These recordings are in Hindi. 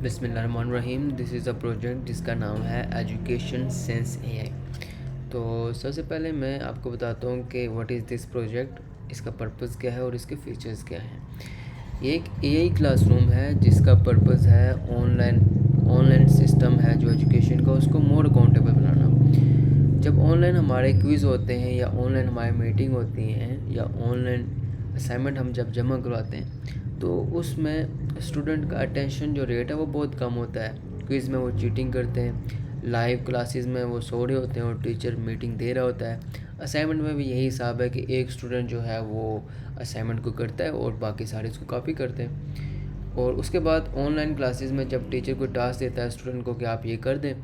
बिस्मिल्लाहिर्रहमानिर्रहीम। दिस इज़ अ प्रोजेक्ट जिसका नाम है एजुकेशन सेंस एआई। तो सबसे पहले मैं आपको बताता हूँ कि व्हाट इज़ दिस प्रोजेक्ट, इसका पर्पस क्या है और इसके फीचर्स क्या हैं। ये एक एआई क्लासरूम है जिसका पर्पस है ऑनलाइन सिस्टम है जो एजुकेशन का, उसको मोर अकाउंटेबल बनाना। जब ऑनलाइन हमारे क्विज़ होते हैं या ऑनलाइन हमारी मीटिंग होती हैं या ऑनलाइन असाइनमेंट हम जब जमा करवाते हैं तो उसमें स्टूडेंट का अटेंशन जो रेट है वो बहुत कम होता है। क्विज़ में वो चीटिंग करते हैं, लाइव क्लासेस में वो सो रहे होते हैं और टीचर मीटिंग दे रहा होता है। असाइनमेंट में भी यही हिसाब है कि एक स्टूडेंट जो है वो असाइनमेंट को करता है और बाकी सारे इसको कॉपी करते हैं। और उसके बाद ऑनलाइन क्लासेस में जब टीचर कोई टास्क देता है स्टूडेंट को कि आप ये कर दें,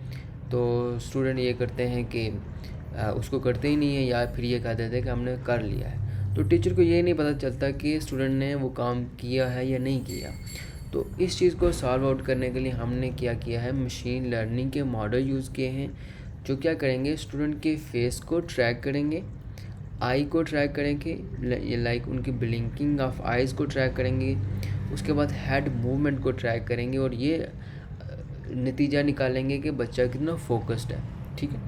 तो स्टूडेंट ये करते हैं कि उसको करते ही नहीं है या फिर ये कह देते हैं कि हमने कर लिया है। तो टीचर को ये नहीं पता चलता कि स्टूडेंट ने वो काम किया है या नहीं किया। तो इस चीज़ को सॉल्व आउट करने के लिए हमने क्या किया है, मशीन लर्निंग के मॉडल यूज़ किए हैं जो क्या करेंगे, स्टूडेंट के फेस को ट्रैक करेंगे, आई को ट्रैक करेंगे, लाइक उनकी ब्लिंकिंग ऑफ आइज़ को ट्रैक करेंगे, उसके बाद हेड मूवमेंट को ट्रैक करेंगे और ये नतीजा निकालेंगे कि बच्चा कितना फोकस्ड है। ठीक है,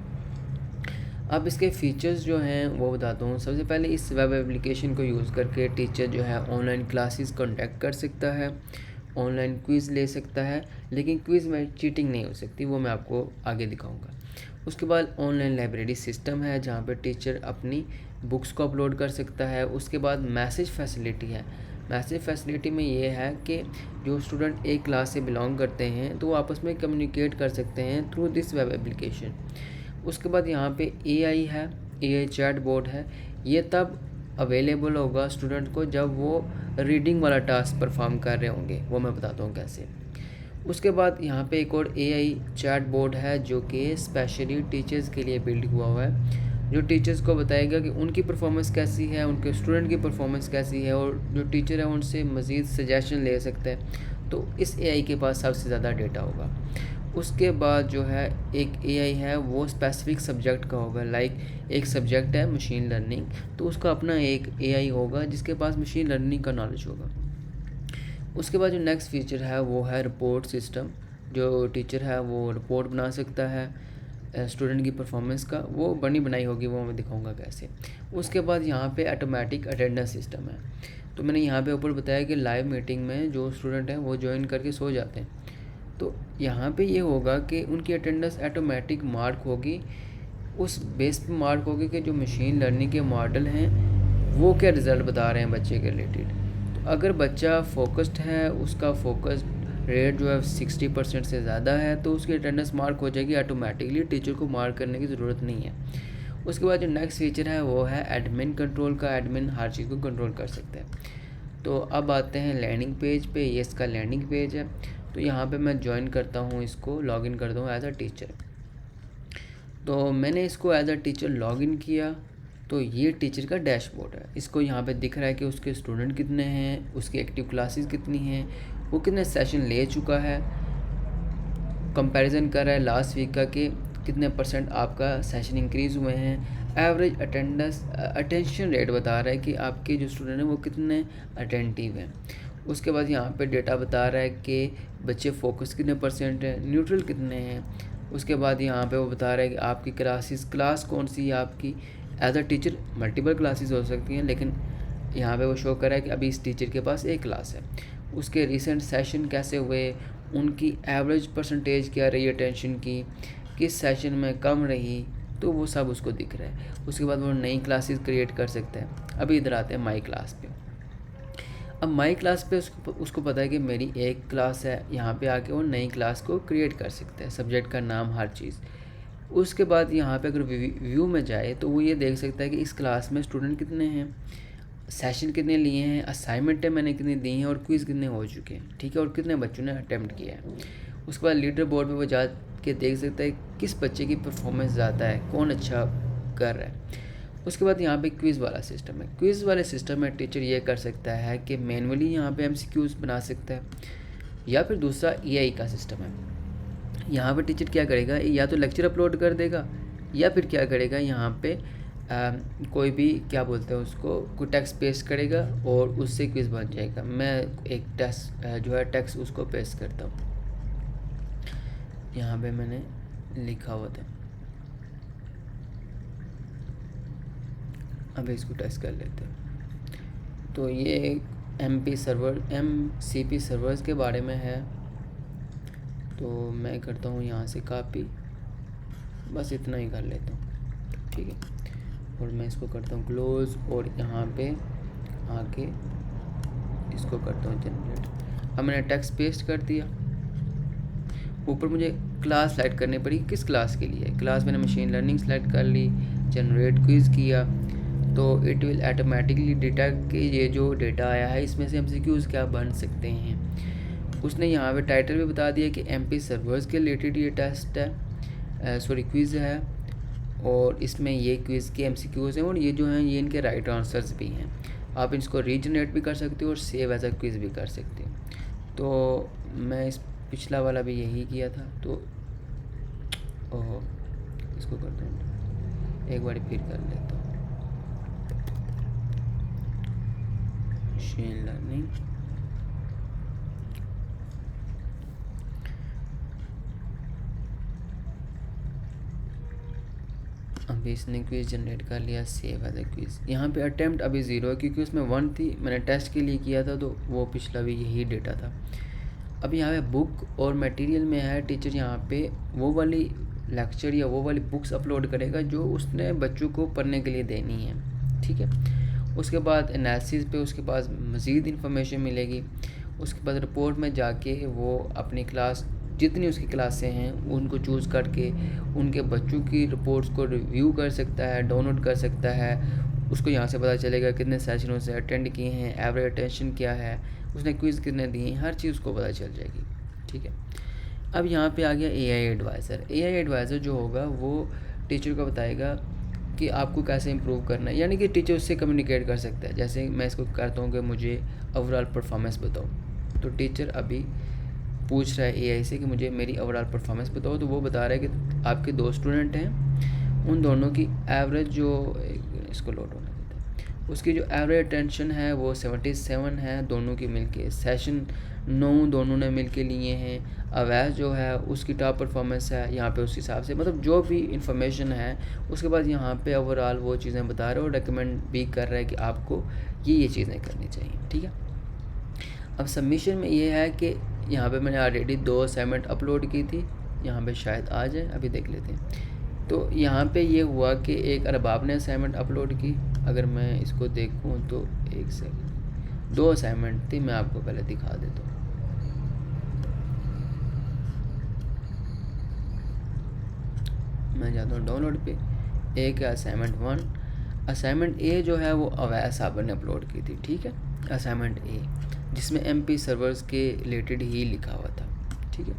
अब इसके फ़ीचर्स जो हैं वो बताता हूँ। सबसे पहले इस वेब एप्लीकेशन को यूज़ करके टीचर जो है ऑनलाइन क्लासेस कंडक्ट कर सकता है, ऑनलाइन क्विज़ ले सकता है, लेकिन क्विज़ में चीटिंग नहीं हो सकती, वो मैं आपको आगे दिखाऊंगा। उसके बाद ऑनलाइन लाइब्रेरी सिस्टम है जहाँ पर टीचर अपनी बुक्स को अपलोड कर सकता है। उसके बाद मैसेज फैसिलिटी है। मैसेज फैसिलिटी में ये है कि जो स्टूडेंट एक क्लास से बिलोंग करते हैं तो वो आपस में कम्युनिकेट कर सकते हैं थ्रू दिस वेब एप्लीकेशन। उसके बाद यहाँ पे एआई है, एआई चैट बोर्ड है। ये तब अवेलेबल होगा स्टूडेंट को जब वो रीडिंग वाला टास्क परफॉर्म कर रहे होंगे, वो मैं बताता हूँ कैसे। उसके बाद यहाँ पे एक और एआई चैट बोर्ड है जो कि स्पेशली टीचर्स के लिए बिल्ड हुआ हुआ है, जो टीचर्स को बताएगा कि उनकी परफॉर्मेंस कैसी है, उनके स्टूडेंट की परफॉर्मेंस कैसी है, और जो टीचर है उनसे मज़ीद सजेशन ले सकता है। तो इस एआई के पास सबसे ज़्यादा डेटा होगा। उसके बाद जो है एक एआई है वो स्पेसिफिक सब्जेक्ट का होगा, लाइक एक सब्जेक्ट है मशीन लर्निंग, तो उसका अपना एक एआई होगा जिसके पास मशीन लर्निंग का नॉलेज होगा। उसके बाद जो नेक्स्ट फीचर है वो है रिपोर्ट सिस्टम। जो टीचर है वो रिपोर्ट बना सकता है स्टूडेंट की परफॉर्मेंस का, वो बनी बनाई होगी, वो मैं दिखाऊंगा कैसे। उसके बाद यहाँ पे ऑटोमेटिक अटेंडेंस सिस्टम है। तो मैंने यहाँ पे ऊपर बताया कि लाइव मीटिंग में जो स्टूडेंट हैं वो ज्वाइन करके सो जाते हैं, तो यहाँ पे ये होगा कि उनकी अटेंडेंस ऑटोमेटिक मार्क होगी, उस बेस पे मार्क होगी कि जो मशीन लर्निंग के मॉडल हैं वो क्या रिज़ल्ट बता रहे हैं बच्चे के रिलेटेड। तो अगर बच्चा फोकस्ड है, उसका फोकस रेट जो है 60% से ज़्यादा है, तो उसकी अटेंडेंस मार्क हो जाएगी ऑटोमेटिकली, टीचर को मार्क करने की ज़रूरत नहीं है। उसके बाद जो नेक्स्ट फीचर है वो है एडमिन कंट्रोल का। एडमिन हर चीज़ को कंट्रोल कर सकता है। तो अब आते हैं लैंडिंग पेज पे। ये इसका लैंडिंग पेज है। तो यहाँ पे मैं ज्वाइन करता हूँ, इसको लॉगिन करता हूँ एज अ टीचर। तो मैंने इसको एज अ टीचर लॉगिन किया, तो ये टीचर का डैशबोर्ड है। इसको यहाँ पे दिख रहा है कि उसके स्टूडेंट कितने हैं, उसकी एक्टिव क्लासेस कितनी हैं, वो कितने सेशन ले चुका है, कंपैरिजन कर रहा है लास्ट वीक का कि कितने % आपका सेशन इंक्रीज़ हुए हैं। एवरेज अटेंशन रेट बता रहा है कि आपके जो स्टूडेंट हैं वो कितने अटेंटिव हैं। उसके बाद यहाँ पे डेटा बता रहा है कि बच्चे फोकस कितने % हैं, न्यूट्रल कितने हैं। उसके बाद यहाँ पे वो बता रहा है कि आपकी क्लास कौन सी है आपकी। As a teacher multiple classes हो सकती हैं, लेकिन यहाँ पे वो शो कर रहा है कि अभी इस टीचर के पास एक क्लास है। उसके रिसेंट सेशन कैसे हुए, उनकी एवरेज परसेंटेज क्या रही अटेंशन की, किस सेशन में कम रही, तो वो सब उसको दिख रहा है। उसके बाद वो नई क्लासेस क्रिएट कर सकते हैं। अभी इधर आते हैं माई क्लास पे। अब माई क्लास पे उसको पता है कि मेरी एक क्लास है, यहाँ पे आके वो नई क्लास को क्रिएट कर सकते हैं, सब्जेक्ट का नाम, हर चीज़। उसके बाद यहाँ पे अगर व्यू में जाए तो वो ये देख सकता है कि इस क्लास में स्टूडेंट कितने हैं, सेशन कितने लिए हैं, असाइनमेंटें मैंने कितनी दी हैं और क्विज़ कितने हो चुके हैं। ठीक है, और कितने बच्चों ने अटैम्प्ट किया है। उसके बाद लीडर बोर्ड पे वो जा के देख सकता है किस बच्चे की परफॉर्मेंस ज़्यादा है, कौन अच्छा कर रहा है। उसके बाद यहाँ पे क्विज़ वाला सिस्टम है। क्विज़ वाले सिस्टम में टीचर ये कर सकता है कि मैनुअली यहाँ पे एमसीक्यूज़ बना सकता है, या फिर दूसरा एआई का सिस्टम है। यहाँ पे टीचर क्या करेगा, या तो लेक्चर अपलोड कर देगा या फिर क्या करेगा, यहाँ पे कोई भी क्या बोलते हैं उसको, कोई टेक्स्ट पेस्ट करेगा और उससे क्विज़ बन जाएगा। मैं एक टेक्स्ट जो है टेक्स्ट उसको पेस्ट करता हूँ। यहाँ पे मैंने लिखा हुआ था। अब इसको टेस्ट कर लेते हैं। तो ये MCP सर्वर्स के बारे में है। तो मैं करता हूँ यहाँ से कॉपी, बस इतना ही कर लेता हूँ, ठीक है। और मैं इसको करता हूँ क्लोज, और यहाँ पे आके इसको करता हूँ जनरेट। अब मैंने टेक्स्ट पेस्ट कर दिया। ऊपर मुझे क्लास सेलेक्ट करनी पड़ी, किस क्लास के लिए। क्लास मैंने मशीन लर्निंग सेलेक्ट कर ली, जनरेट क्विज़ किया, तो इट विल ऑटोमेटिकली डिटेक्ट कि ये जो डेटा आया है इसमें से MCQs क्या बन सकते हैं। उसने यहाँ पे टाइटल भी बता दिया कि MP सर्वर्स के रिलेटेड ये टेस्ट है, सॉरी क्विज़ है, और इसमें ये क्विज़ के MCQs हैं, और ये जो हैं ये इनके राइट आंसर्स भी हैं। आप इसको रीजनरेट भी कर सकते हो और सेव एज अ क्विज़ भी कर सकते हो। तो मैं इस पिछला वाला भी यही किया था, तो ओहो इसको करता हूँ एक बार फिर कर लेता हूँ। मशीन लर्निंग, अभी इसने क्विज़ जनरेट कर लिया, सेव एज ए क्विज़। यहाँ पे अटेम्प्ट अभी 0 है क्योंकि उसमें 1 थी, मैंने टेस्ट के लिए किया था, तो वो पिछला भी यही डेटा था। अब यहाँ पे बुक और मटेरियल में है, टीचर यहाँ पे वो वाली लेक्चर या वो वाली बुक्स अपलोड करेगा जो उसने बच्चों को पढ़ने के लिए देनी है, ठीक है। उसके बाद एनालिसिस पे उसके पास मज़ीद इन्फॉर्मेशन मिलेगी। उसके बाद रिपोर्ट में जाके वो अपनी क्लास जितनी उसकी क्लासें हैं उनको चूज़ करके उनके बच्चों की रिपोर्ट्स को रिव्यू कर सकता है, डाउनलोड कर सकता है। उसको यहाँ से पता चलेगा कितने सेशन उसने अटेंड किए हैं, एवरेज अटेंशन क्या है, उसने क्विज़ कितने दिए हैं, हर चीज़ उसको पता चल जाएगी, ठीक है। अब यहाँ पे आ गया AI एडवाइज़र। AI एडवाइज़र जो होगा वो टीचर को बताएगा कि आपको कैसे इम्प्रूव करना है, यानी कि टीचर उससे कम्युनिकेट कर सकता है। जैसे मैं इसको कहता हूँ कि मुझे ओवरऑल परफॉर्मेंस बताओ, तो टीचर अभी पूछ रहा है AI से कि मुझे मेरी ओवरऑल परफॉर्मेंस बताओ, तो वो बता रहा है कि आपके 2 स्टूडेंट हैं, उन दोनों की एवरेज जो इसको लोड होने देते हैं, उसकी जो एवरेज अटेंशन है वो 77 है दोनों की मिलके, सेशन 9 दोनों ने मिलके लिए हैं। अवैस जो है उसकी टॉप परफॉर्मेंस है यहाँ पे उस हिसाब से, मतलब जो भी इंफॉर्मेशन है उसके बाद यहाँ पे ओवरऑल वो चीज़ें बता रहे हो, रेकमेंड भी कर रहा है कि आपको ये चीज़ें करनी चाहिए, ठीक है। अब सबमिशन में ये है कि यहाँ पे मैंने ऑलरेडी 2 असाइनमेंट अपलोड की थी, यहाँ पे शायद आ जाए, अभी देख लेते हैं। तो यहाँ पे ये हुआ कि एक अरबाब ने असाइनमेंट अपलोड की। अगर मैं इसको देखूँ तो एक सेकंड, 2 असाइनमेंट थी, मैं आपको पहले दिखा देता हूँ। मैं जाता हूँ डाउनलोड पे, एक है असाइनमेंट 1। असाइनमेंट ए जो है वो अवैस साबर ने अपलोड की थी, ठीक है, असाइनमेंट ए, जिसमें MP सर्वर्स के रिलेटेड ही लिखा हुआ था, ठीक है।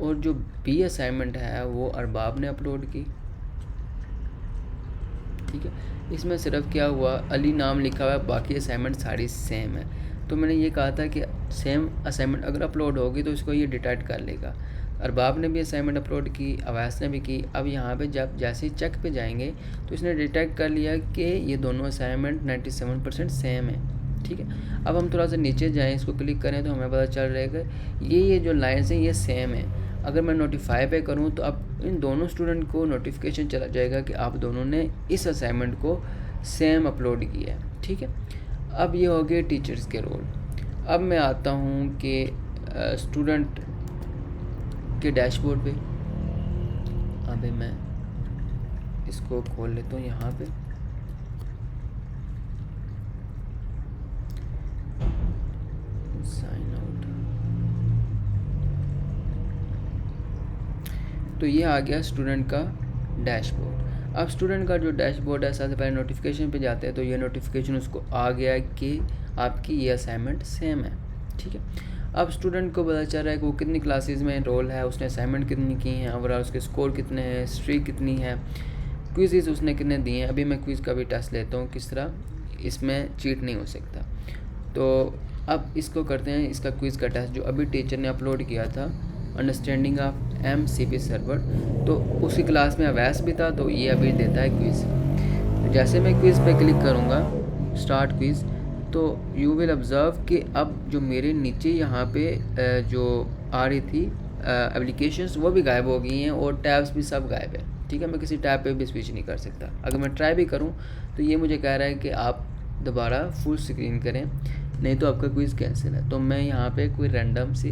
और जो B असाइनमेंट है वो अरबाब ने अपलोड की, ठीक है। इसमें सिर्फ क्या हुआ, अली नाम लिखा हुआ है, बाकी असाइनमेंट सारी सेम है। तो मैंने ये कहा था कि सेम असाइनमेंट अगर अपलोड होगी तो इसको ये डिटेक्ट कर लेगा। अरबाब ने भी असाइनमेंट अपलोड की, अवैस ने भी की। अब यहाँ पे जब जैसे ही चेक पे जाएंगे तो इसने डिटेक्ट कर लिया कि ये दोनों असाइनमेंट 97% सेम है, ठीक है। अब हम थोड़ा सा नीचे जाएं, इसको क्लिक करें तो हमें पता चल रहा है कि ये जो लाइन्स हैं ये सेम है। अगर मैं नोटिफाई पे करूँ तो अब इन दोनों स्टूडेंट को नोटिफिकेशन चला जाएगा कि आप दोनों ने इस असाइनमेंट को सेम अपलोड किया है, ठीक है। अब ये हो गए टीचर्स के रोल। अब मैं आता हूँ कि स्टूडेंट के डैशबोर्ड पे। अभी मैं इसको खोल लेता हूँ यहाँ पे। साइन आउट, तो ये आ गया स्टूडेंट का डैशबोर्ड। अब स्टूडेंट का जो डैशबोर्ड है, सबसे पहले नोटिफिकेशन पे जाते हैं तो ये नोटिफिकेशन उसको आ गया कि आपकी ये असाइनमेंट सेम है, ठीक है। अब स्टूडेंट को पता चल रहा है कि वो कितनी क्लासेस में रोल है, उसने असाइनमेंट कितनी की हैं, ओवरऑल उसके स्कोर कितने हैं, स्ट्रीक कितनी है, क्विज़ उसने कितने दिए हैं। अभी मैं क्विज़ का भी टेस्ट लेता हूँ किस तरह इसमें चीट नहीं हो सकता। तो अब इसको करते हैं, इसका क्विज़ का टेस्ट जो अभी टीचर ने अपलोड किया था, अंडरस्टैंडिंग ऑफ MCP सर्वर, तो उसी क्लास में अवैस भी था, तो ये अभी देता है क्विज़। तो जैसे मैं क्विज़ पे क्लिक करूँगा, स्टार्ट क्विज़, तो यू विल ऑब्ज़र्व कि अब जो मेरे नीचे यहाँ पे जो आ रही थी एप्लीकेशंस वो भी गायब हो गई हैं और टैब्स भी सब गायब है। ठीक है, मैं किसी टैब पे भी स्विच नहीं कर सकता। अगर मैं ट्राई भी करूँ तो ये मुझे कह रहा है कि आप दोबारा फुल स्क्रीन करें, नहीं तो आपका क्विज़ कैंसिल है। तो मैं यहाँ पे कोई रैंडम सी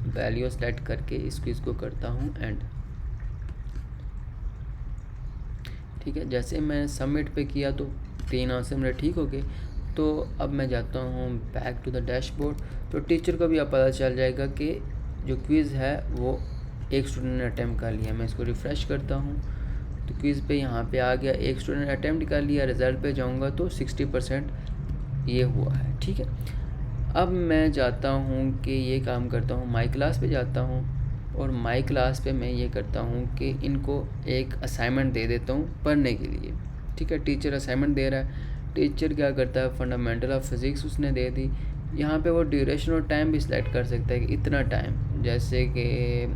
वैल्यू सेलेक्ट करके इस क्विज़ को करता हूँ एंड। ठीक है, जैसे मैं सबमिट पे किया तो 3 आंसर मेरे ठीक हो गए। तो अब मैं जाता हूँ बैक टू द डैशबोर्ड। तो टीचर को भी अब पता चल जाएगा कि जो क्विज़ है वो एक स्टूडेंट ने अटैम्प्ट कर लिया। मैं इसको रिफ़्रेश करता हूँ तो क्विज़ पे यहाँ पे आ गया, एक स्टूडेंट ने अटैम्प्ट कर लिया। रिज़ल्ट पे जाऊँगा तो 60% ये हुआ है। ठीक है, अब मैं जाता हूँ कि ये काम करता हूँ, माई क्लास पे जाता हूँ और माई क्लास पे मैं ये करता हूँ कि इनको एक असाइनमेंट दे देता हूँ पढ़ने के लिए। ठीक है, टीचर असाइनमेंट दे रहा है। टीचर क्या करता है, फंडामेंटल ऑफ फिज़िक्स उसने दे दी। यहाँ पे वो ड्यूरेशन और टाइम भी सिलेक्ट कर सकता है कि इतना टाइम, जैसे कि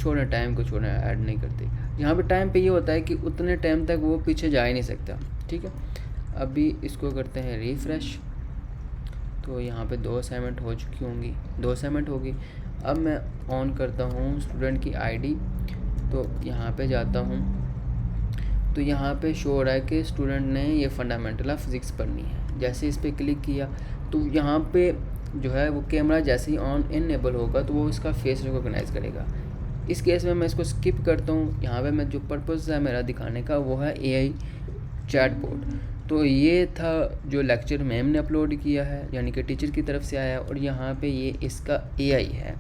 छोड़ना, टाइम को छोड़ना, ऐड नहीं करते। यहाँ पे टाइम पे ये होता है कि उतने टाइम तक वो पीछे जा ही नहीं सकता। ठीक है, अभी इसको करते हैं रिफ़्रेश। तो यहाँ पे 2 असाइनमेंट हो चुकी होंगी, 2 असाइनमेंट होगी। अब मैं ऑन करता हूँ स्टूडेंट की आईडी। तो यहाँ पे जाता हूँ तो यहाँ पे शो हो रहा है कि स्टूडेंट ने ये फंडामेंटल ऑफ फिज़िक्स पढ़नी है। जैसे इस पर क्लिक किया तो यहाँ पे जो है वो कैमरा जैसे ही ऑन इनेबल होगा तो वो इसका फेस रिकॉग्नाइज़ करेगा। इस केस में मैं इसको स्किप करता हूँ। यहाँ पे मैं जो पर्पज़ है मेरा दिखाने का वो है AI चैटबॉट। तो ये था जो लेक्चर मैम ने अपलोड किया है, यानी कि टीचर की तरफ से आया है। और यहाँ पे ये इसका AI है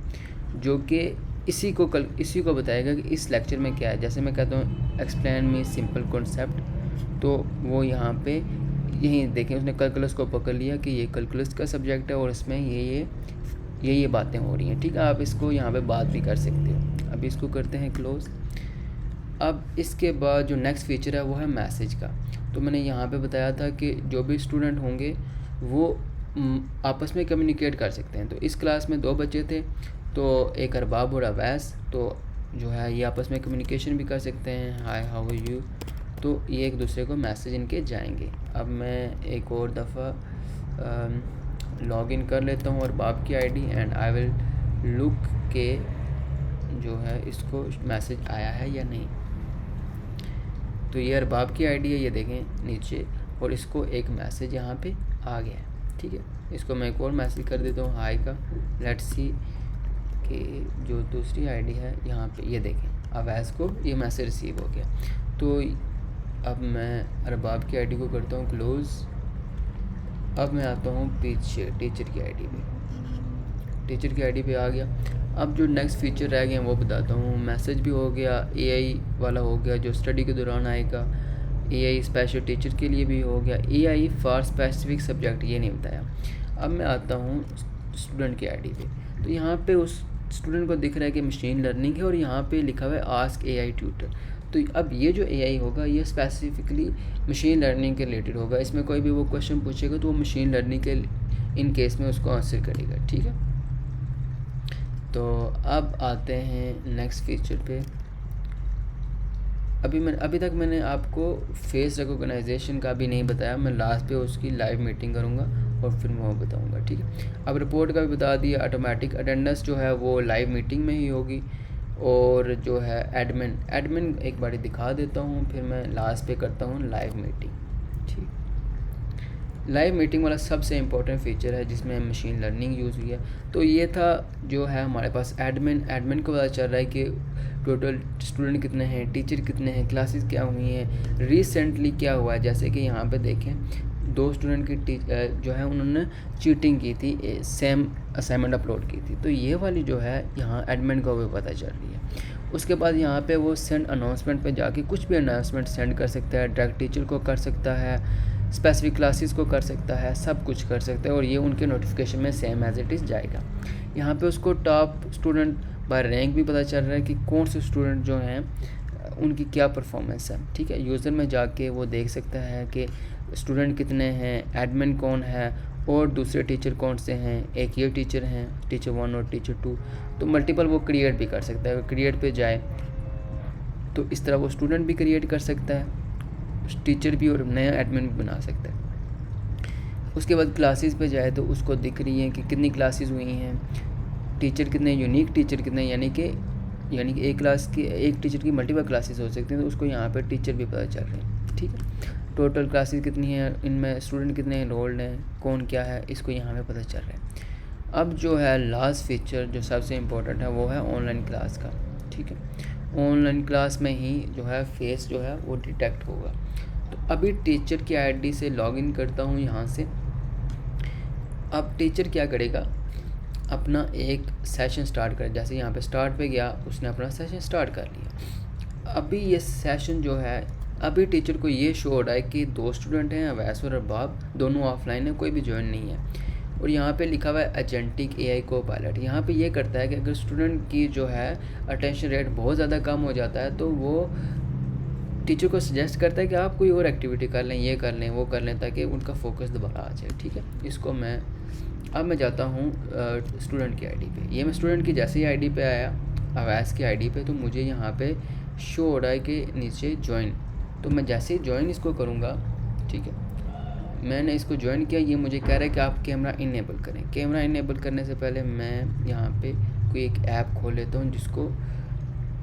जो कि इसी को बताएगा कि इस लेक्चर में क्या है। जैसे मैं कहता हूँ एक्सप्लेन मी सिंपल कॉन्सेप्ट, तो वो यहाँ पे यही देखें उसने कैलकुलस को पकड़ लिया कि ये कैलकुलस का सब्जेक्ट है और इसमें ये बातें हो रही हैं। ठीक है, आप इसको यहाँ पे बात भी कर सकते हो। अभी इसको करते हैं क्लोज़। अब इसके बाद जो नेक्स्ट फीचर है वो है मैसेज का। तो मैंने यहाँ पे बताया था कि जो भी स्टूडेंट होंगे वो आपस में कम्युनिकेट कर सकते हैं। तो इस क्लास में 2 बच्चे थे, तो एक अरबाब और अवैस, तो जो है ये आपस में कम्युनिकेशन भी कर सकते हैं, हाय हाउ आर यू। तो ये एक दूसरे को मैसेज इनके जाएंगे। अब मैं एक और दफ़ा लॉग इन कर लेता हूँ अरबाब की ID and I will look के जो है इसको मैसेज आया है या नहीं। तो ये अरबाब की आईडी है, ये देखें नीचे, और इसको एक मैसेज यहाँ पे आ गया है। ठीक है, इसको मैं एक और मैसेज कर देता हूँ हाय का। लेट्स सी कि जो दूसरी आईडी है यहाँ पे, ये देखें अवैस को ये मैसेज रिसीव हो गया। तो अब मैं अरबाब की आईडी को करता हूँ क्लोज़। अब मैं आता हूँ पीछे टीचर की आईडी पे। टीचर की आईडी पे आ गया। अब जो नेक्स्ट फीचर रह गए हैं वो बताता हूँ। मैसेज भी हो गया, AI वाला हो गया जो स्टडी के दौरान आएगा, AI स्पेशल टीचर के लिए भी हो गया, AI फॉर स्पेसिफिक सब्जेक्ट ये नहीं बताया। अब मैं आता हूँ स्टूडेंट की आईडी पे। तो यहाँ पे उस स्टूडेंट को दिख रहा है कि मशीन लर्निंग है और यहाँ पे लिखा हुआ है आस्क AI ट्यूटर। तो अब ये जो AI होगा ये स्पेसिफिकली मशीन लर्निंग के रिलेटेड होगा। इसमें कोई भी वो क्वेश्चन पूछेगा तो वो मशीन लर्निंग के इन केस में उसको आंसर करेगा। ठीक है, तो अब आते हैं नेक्स्ट फीचर पे। अभी तक मैंने आपको फेस रिकॉग्नाइजेशन का भी नहीं बताया। मैं लास्ट पे उसकी लाइव मीटिंग करूँगा और फिर मैं वो बताऊँगा। ठीक है, अब रिपोर्ट का भी बता दिया। ऑटोमेटिक अटेंडेंस जो है वो लाइव मीटिंग में ही होगी। और जो है एडमिन एक बार दिखा देता हूँ, फिर मैं लास्ट पे करता हूँ लाइव मीटिंग। ठीक, लाइव मीटिंग वाला सबसे इम्पोर्टेंट फ़ीचर है जिसमें मशीन लर्निंग यूज़ हुई है। तो ये था जो है हमारे पास एडमिन को पता चल रहा है कि टोटल स्टूडेंट कितने हैं, टीचर कितने हैं, क्लासेस क्या हुई हैं, रिसेंटली क्या हुआ है। जैसे कि यहाँ पे देखें 2 स्टूडेंट की जो है उन्होंने चीटिंग की थी, सेम असाइनमेंट अपलोड की थी। तो ये वाली जो है यहाँ एडमिन को भी पता चल रही है। उसके बाद यहाँ पे वो सेंड अनाउंसमेंट पे जाके कुछ भी अनाउंसमेंट सेंड कर सकता है, डायरेक्ट टीचर को कर सकता है, स्पेसिफिक क्लासेस को कर सकता है, सब कुछ कर सकता है। और ये उनके नोटिफिकेशन में सेम एज इट इज़ जाएगा। यहाँ पे उसको टॉप स्टूडेंट बाय रैंक भी पता चल रहा है कि कौन से स्टूडेंट जो हैं उनकी क्या परफॉर्मेंस है। ठीक है, यूज़र में जाके वो देख सकता है कि स्टूडेंट कितने हैं, एडमिन कौन है और दूसरे टीचर कौन से हैं। एक ये टीचर हैं, टीचर 1 और टीचर 2। तो मल्टीपल वो क्रिएट भी कर सकता है। क्रिएट पे जाए तो इस तरह वो स्टूडेंट भी क्रिएट कर सकता है, टीचर भी, और नया एडमिन भी बना सकता है। उसके बाद क्लासेस पे जाए तो उसको दिख रही है कि कितनी क्लासेस हुई हैं, टीचर कितने, यूनिक टीचर कितने, यानी कि एक क्लास की, एक टीचर की मल्टीपल क्लासेस हो सकती हैं, तो उसको यहाँ पे टीचर भी पता चल रहे हैं, ठीक है। टोटल क्लासेस कितनी है, इनमें स्टूडेंट कितने एनरोल्ड हैं, कौन क्या है, इसको यहाँ पे पता चल रहा है। अब जो है लास्ट फीचर जो सबसे इम्पोर्टेंट है वो है ऑनलाइन क्लास का, ठीक है। ऑनलाइन क्लास में ही जो है फेस जो है वो डिटेक्ट होगा। तो अभी टीचर की आईडी से लॉगिन करता हूँ यहाँ से। अब टीचर क्या करेगा, अपना एक सेशन स्टार्ट करे, जैसे यहाँ पे स्टार्ट पे गया, उसने अपना सेशन स्टार्ट कर लिया। अभी ये सेशन जो है, अभी टीचर को ये शो हो रहा है कि 2 स्टूडेंट हैं, अवैस और अरबाब, दोनों ऑफलाइन है, कोई भी ज्वाइन नहीं है। और यहाँ पे लिखा हुआ है एजेंटिक एआई को पायलट। यहाँ पे ये करता है कि अगर स्टूडेंट की जो है अटेंशन रेट बहुत ज़्यादा कम हो जाता है, तो वो टीचर को सजेस्ट करता है कि आप कोई और एक्टिविटी कर लें, ये कर लें, वो कर लें, ताकि उनका फोकस दोबारा आ जाए, ठीक है। इसको अब मैं जाता हूँ स्टूडेंट की आईडी पे। ये मैं स्टूडेंट की जैसे ही आईडी पे आया, अवैस की आईडी पे, तो मुझे यहाँ पे शो हो रहा है कि नीचे ज्वाइन। तो मैं जैसे ही ज्वाइन इसको करूँगा, ठीक है, मैंने इसको ज्वाइन किया, ये मुझे कह रहा है कि आप कैमरा इनेबल करें। कैमरा इनेबल करने से पहले मैं यहाँ पे कोई एक ऐप खोल लेता हूँ जिसको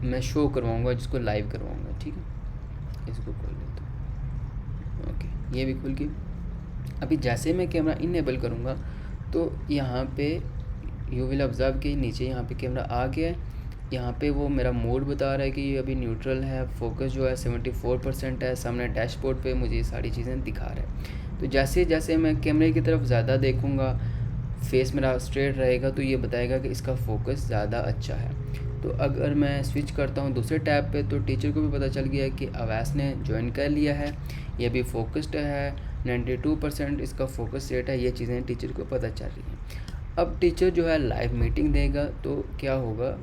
मैं शो करवाऊँगा, जिसको लाइव करवाऊँगा, ठीक है। इसको खोल लेता हूँ, ओके, ये भी खुल गई। अभी जैसे मैं कैमरा इनेबल करूँगा तो यहाँ पे यू विल ऑब्जर्व के नीचे यहाँ पे कैमरा आ गया है। यहाँ पे वो मेरा मोड बता रहा है कि ये अभी न्यूट्रल है, फोकस जो है 74% है, सामने डैशबोर्ड पे मुझे ये सारी चीज़ें दिखा रहा है। तो जैसे जैसे मैं कैमरे की तरफ ज़्यादा देखूँगा, फेस मेरा स्ट्रेट रहेगा, तो ये बताएगा कि इसका फोकस ज़्यादा अच्छा है। तो अगर मैं स्विच करता हूँ दूसरे टैब पे, तो टीचर को भी पता चल गया है कि अवैस ने ज्वाइन कर लिया है, ये भी फोकस्ड है, 92% इसका फोकस रेट है। ये चीज़ें टीचर को पता चल रही हैं। अब टीचर जो है लाइव मीटिंग देगा, तो क्या होगा,